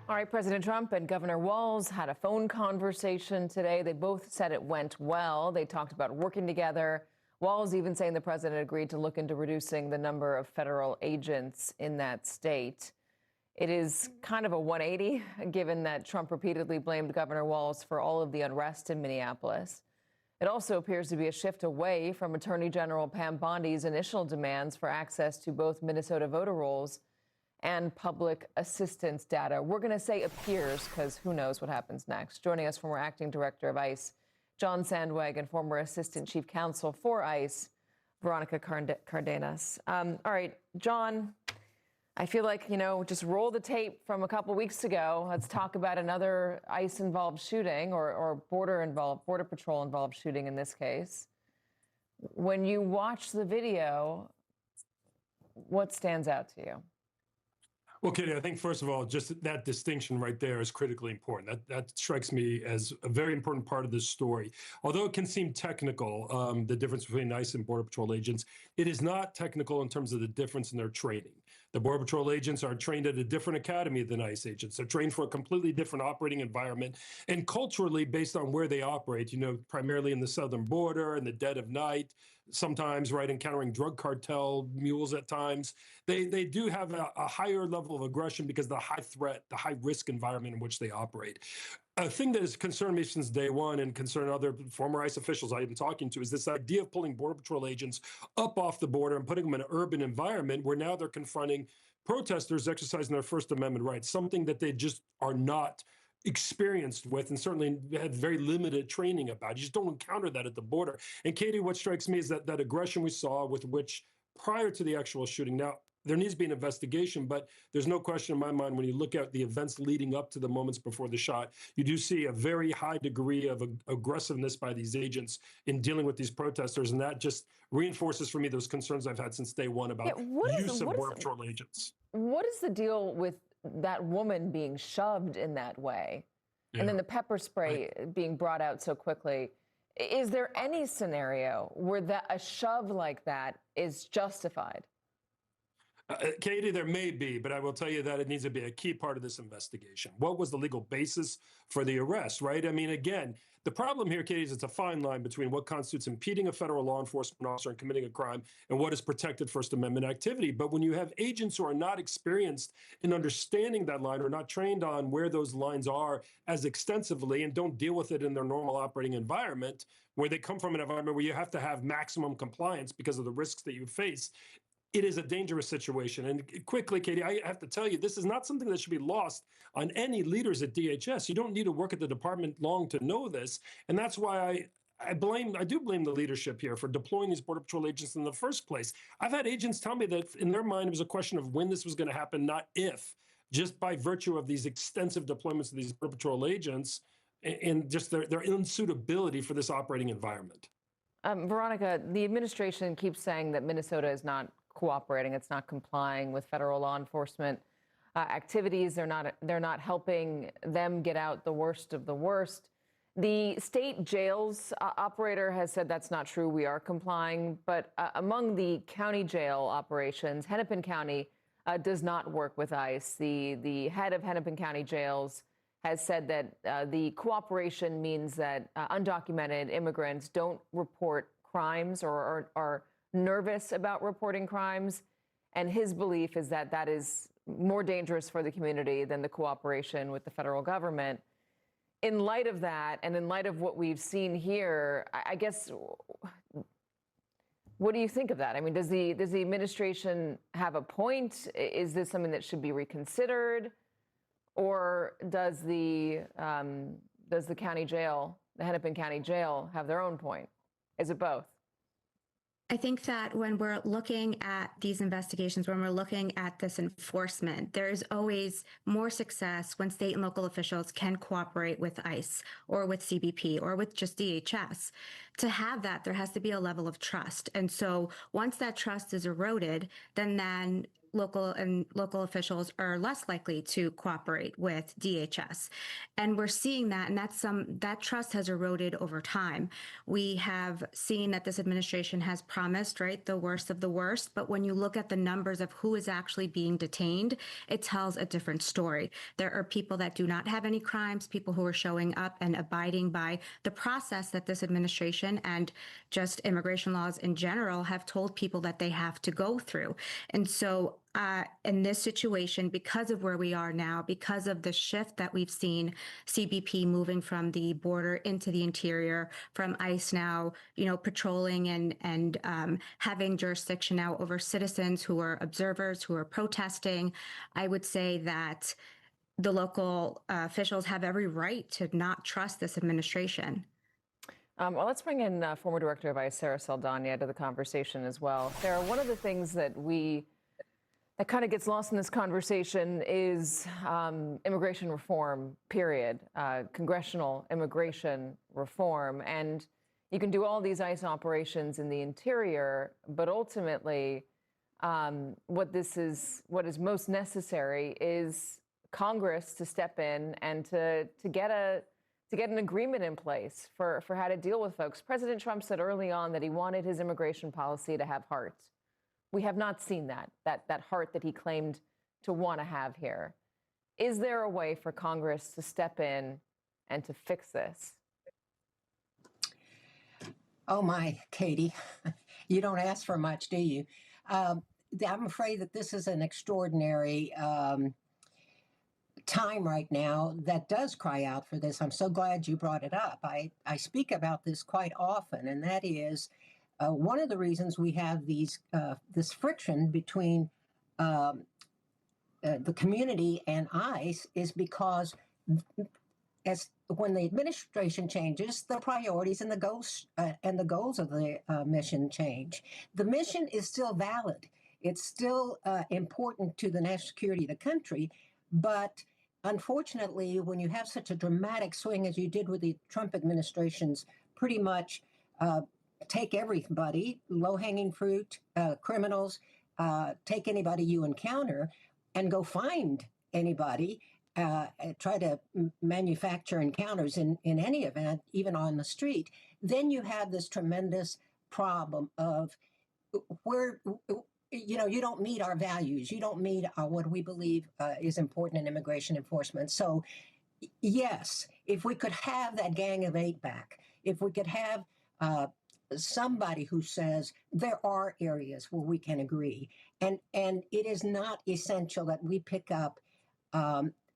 All right, President Trump and Governor Walz had a phone conversation today. They both said it went well. They talked about working together. Walz even saying the president agreed to look into reducing the number of federal agents in that state. It is kind of a 180, given that Trump repeatedly blamed Governor Walz for all of the unrest in Minneapolis. It also appears to be a shift away from Attorney General Pam Bondi's initial demands for access to both Minnesota voter rolls and public assistance data. We're going to say appears because who knows what happens next. Joining us former acting director of ICE, John Sandweg, and former assistant chief counsel for ICE, Veronica Cardenas. All right, John, I feel like, just roll the tape from a couple weeks ago. Let's talk about another ICE-involved shooting or Border Patrol-involved shooting in this case. When you watch the video, what stands out to you? Well, Katy, I think, first of all, just that distinction right there is critically important. That strikes me as a very important part of this story. Although it can seem technical, the difference between ICE and Border Patrol agents, it is not technical in terms of the difference in their training. The Border Patrol agents are trained at a different academy than ICE agents. They're trained for a completely different operating environment. And culturally, based on where they operate, primarily in the southern border, in the dead of night, sometimes, right, encountering drug cartel mules at times, they do have a higher level of aggression because of the high threat, the high risk environment in which they operate. A thing that has concerned me since day one and concerned other former ICE officials I've been talking to is this idea of pulling Border Patrol agents up off the border and putting them in an urban environment where now they're confronting protesters exercising their First Amendment rights, something that they just are not experienced with and certainly had very limited training about. You just don't encounter that at the border. And Katy, what strikes me is that aggression we saw with which prior to the actual shooting. Now, there needs to be an investigation, but there's no question in my mind when you look at the events leading up to the moments before the shot, you do see a very high degree of aggressiveness by these agents in dealing with these protesters. And that just reinforces for me those concerns I've had since day one about use of Border Patrol agents. What is the deal with that woman being shoved in that way? Yeah. And then the pepper spray being brought out so quickly. Is there any scenario where a shove like that is justified? Katy, there may be, but I will tell you that it needs to be a key part of this investigation. What was the legal basis for the arrest, right? I mean, again, the problem here, Katy, is it's a fine line between what constitutes impeding a federal law enforcement officer and committing a crime and what is protected First Amendment activity. But when you have agents who are not experienced in understanding that line or not trained on where those lines are as extensively and don't deal with it in their normal operating environment, where they come from an environment where you have to have maximum compliance because of the risks that you face, it is a dangerous situation. And quickly, Katy, I have to tell you, this is not something that should be lost on any leaders at DHS. You don't need to work at the department long to know this. And that's why I do blame the leadership here for deploying these Border Patrol agents in the first place. I've had agents tell me that in their mind, it was a question of when this was going to happen, not if, just by virtue of these extensive deployments of these Border Patrol agents and just their unsuitability for this operating environment. Veronica, the administration keeps saying that Minnesota is not cooperating. It's not complying with federal law enforcement activities. They're not helping them get out the worst of the worst. The state jails operator has said that's not true. We are complying. But among the county jail operations, Hennepin County does not work with ICE. The head of Hennepin County jails has said that the cooperation means that undocumented immigrants don't report crimes or are nervous about reporting crimes. And his belief is that that is more dangerous for the community than the cooperation with the federal government. In light of that, and in light of what we've seen here, I guess, what do you think of that? I mean, does the administration have a point? Is this something that should be reconsidered? Or does the county jail, the Hennepin County Jail, have their own point? Is it both? I think that when we're looking at these investigations, when we're looking at this enforcement, there is always more success when state and local officials can cooperate with ICE or with CBP or with just DHS. To have that, there has to be a level of trust. And so once that trust is eroded, then local officials are less likely to cooperate with DHS. And we're seeing that, and that trust has eroded over time. We have seen that this administration has promised, right, the worst of the worst, but when you look at the numbers of who is actually being detained, it tells a different story. There are people that do not have any crimes, people who are showing up and abiding by the process that this administration and just immigration laws in general have told people that they have to go through. And so in this situation, because of where we are now, because of the shift that we've seen, CBP moving from the border into the interior, from ICE now, patrolling and having jurisdiction now over citizens who are observers, who are protesting, I would say that the local officials have every right to not trust this administration. Well, let's bring in former Director of ICE, Sarah Saldana, to the conversation as well. Sarah, one of the things that kind of gets lost in this conversation is immigration reform, period, congressional immigration reform. And you can do all these ICE operations in the interior, but ultimately what is most necessary is Congress to step in and to get an agreement in place for how to deal with folks. President Trump said early on that he wanted his immigration policy to have heart. We have not seen that heart that he claimed to want to have here. Is there a way for Congress to step in and to fix this? Oh my, Katy, you don't ask for much, do you? I'm afraid that this is an extraordinary time right now that does cry out for this. I'm so glad you brought it up. I speak about this quite often, and that is one of the reasons we have this friction between the community and ICE is because when the administration changes, the priorities and the goals of the mission change. The mission is still valid. It's still important to the national security of the country, but unfortunately, when you have such a dramatic swing as you did with the Trump administration's pretty much take everybody, low-hanging fruit, criminals, take anybody you encounter, and go find anybody, try to manufacture encounters in any event, even on the street, then you have this tremendous problem of where, you don't meet our values. You don't meet what we believe is important in immigration enforcement. So, yes, if we could have that Gang of Eight back, if we could have somebody who says there are areas where we can agree, and it is not essential that we pick up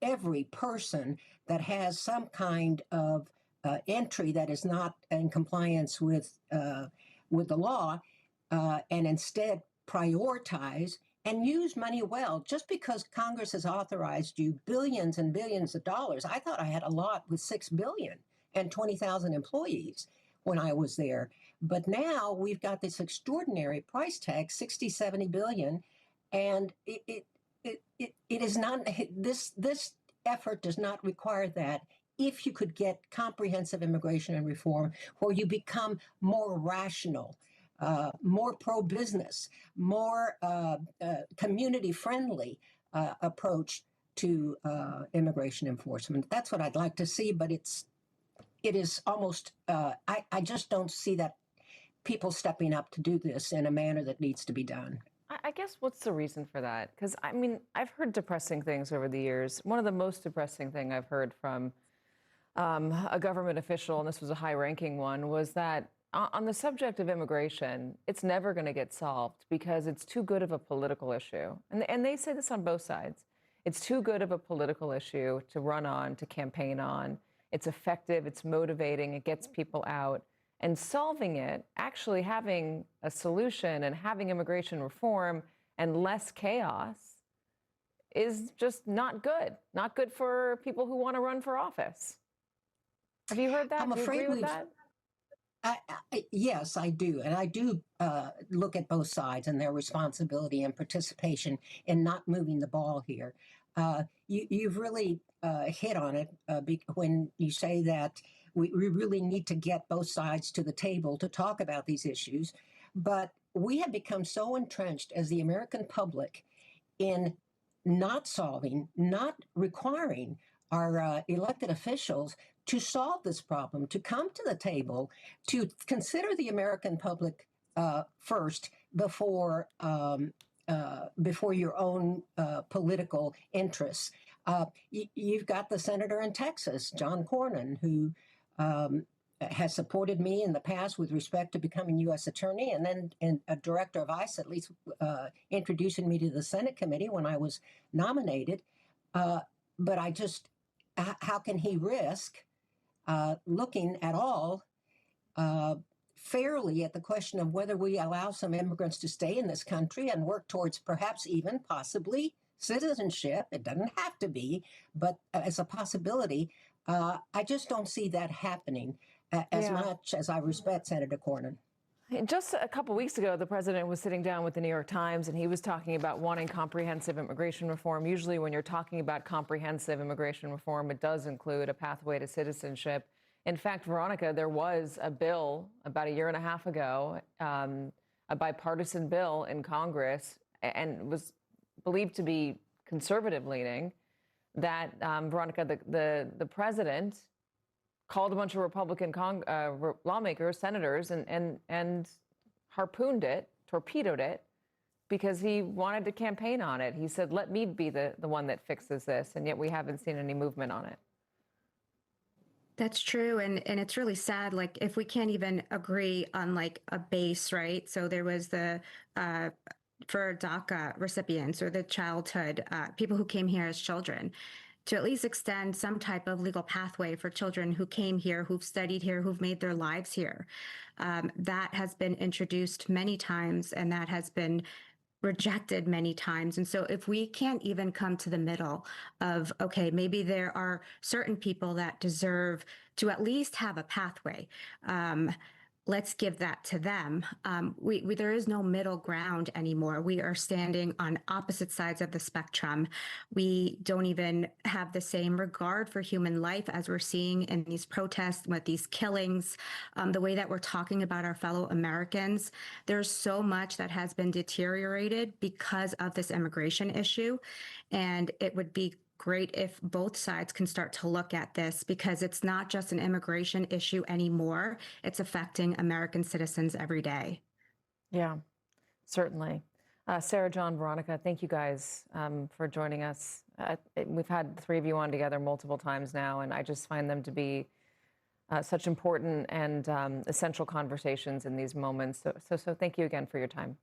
every person that has some kind of entry that is not in compliance with the law, and instead prioritize and use money well. Just because Congress has authorized you billions and billions of dollars, I thought I had a lot with $6 billion and 20,000 employees when I was there. But now we've got this extraordinary price tag, 60, 70 billion, and it is not, this effort does not require that. If you could get comprehensive immigration and reform where you become more rational, more pro-business, more community-friendly approach to immigration enforcement. That's what I'd like to see, but it is almost, I just don't see that people stepping up to do this in a manner that needs to be done. I guess what's the reason for that? Because, I mean, I've heard depressing things over the years. One of the most depressing thing I've heard from a government official, and this was a high-ranking one, was that on the subject of immigration, it's never going to get solved because it's too good of a political issue. And they say this on both sides. It's too good of a political issue to run on, to campaign on. It's effective, it's motivating, it gets people out. And solving it, actually having a solution and having immigration reform and less chaos is just not good. Not good for people who want to run for office. Have you heard that? I'm Do you afraid agree with that? Yes, I do. And I do look at both sides and their responsibility and participation in not moving the ball here. You've really hit on it when you say that we really need to get both sides to the table to talk about these issues. But we have become so entrenched as the American public in not solving, not requiring our elected officials to solve this problem, to come to the table, to consider the American public first before your own political interests. You've got the senator in Texas, John Cornyn, who has supported me in the past with respect to becoming U.S. attorney, and then a director of ICE, at least introducing me to the Senate committee when I was nominated. But I just, how can he risk looking at all fairly at the question of whether we allow some immigrants to stay in this country and work towards perhaps even possibly citizenship? It doesn't have to be, but as a possibility, I just don't see that happening as much as I respect Senator Cornyn. Just a couple weeks ago, the president was sitting down with the New York Times, and he was talking about wanting comprehensive immigration reform. Usually when you're talking about comprehensive immigration reform, it does include a pathway to citizenship. In fact, Veronica, there was a bill about a year and a half ago, a bipartisan bill in Congress, and was believed to be conservative leaning, that Veronica, the president, called a bunch of Republican lawmakers, senators, and harpooned it, torpedoed it, because he wanted to campaign on it. He said, let me be the one that fixes this, and yet we haven't seen any movement on it. That's true. And it's really sad, like, if we can't even agree on like a base, right? So there was the for DACA recipients, or the childhood people who came here as children, to at least extend some type of legal pathway for children who came here, who've studied here, who've made their lives here. That has been introduced many times, and that has been rejected many times. And so if we can't even come to the middle of, okay, maybe there are certain people that deserve to at least have a pathway, let's give that to them. There is no middle ground anymore. We are standing on opposite sides of the spectrum. We don't even have the same regard for human life as we're seeing in these protests with these killings, the way that we're talking about our fellow Americans. There's so much that has been deteriorated because of this immigration issue. And it would be great if both sides can start to look at this, because it's not just an immigration issue anymore. It's affecting American citizens every day. Yeah, certainly. Sarah, John, Veronica, thank you guys for joining us. We've had the three of you on together multiple times now, and I just find them to be such important and essential conversations in these moments. So thank you again for your time.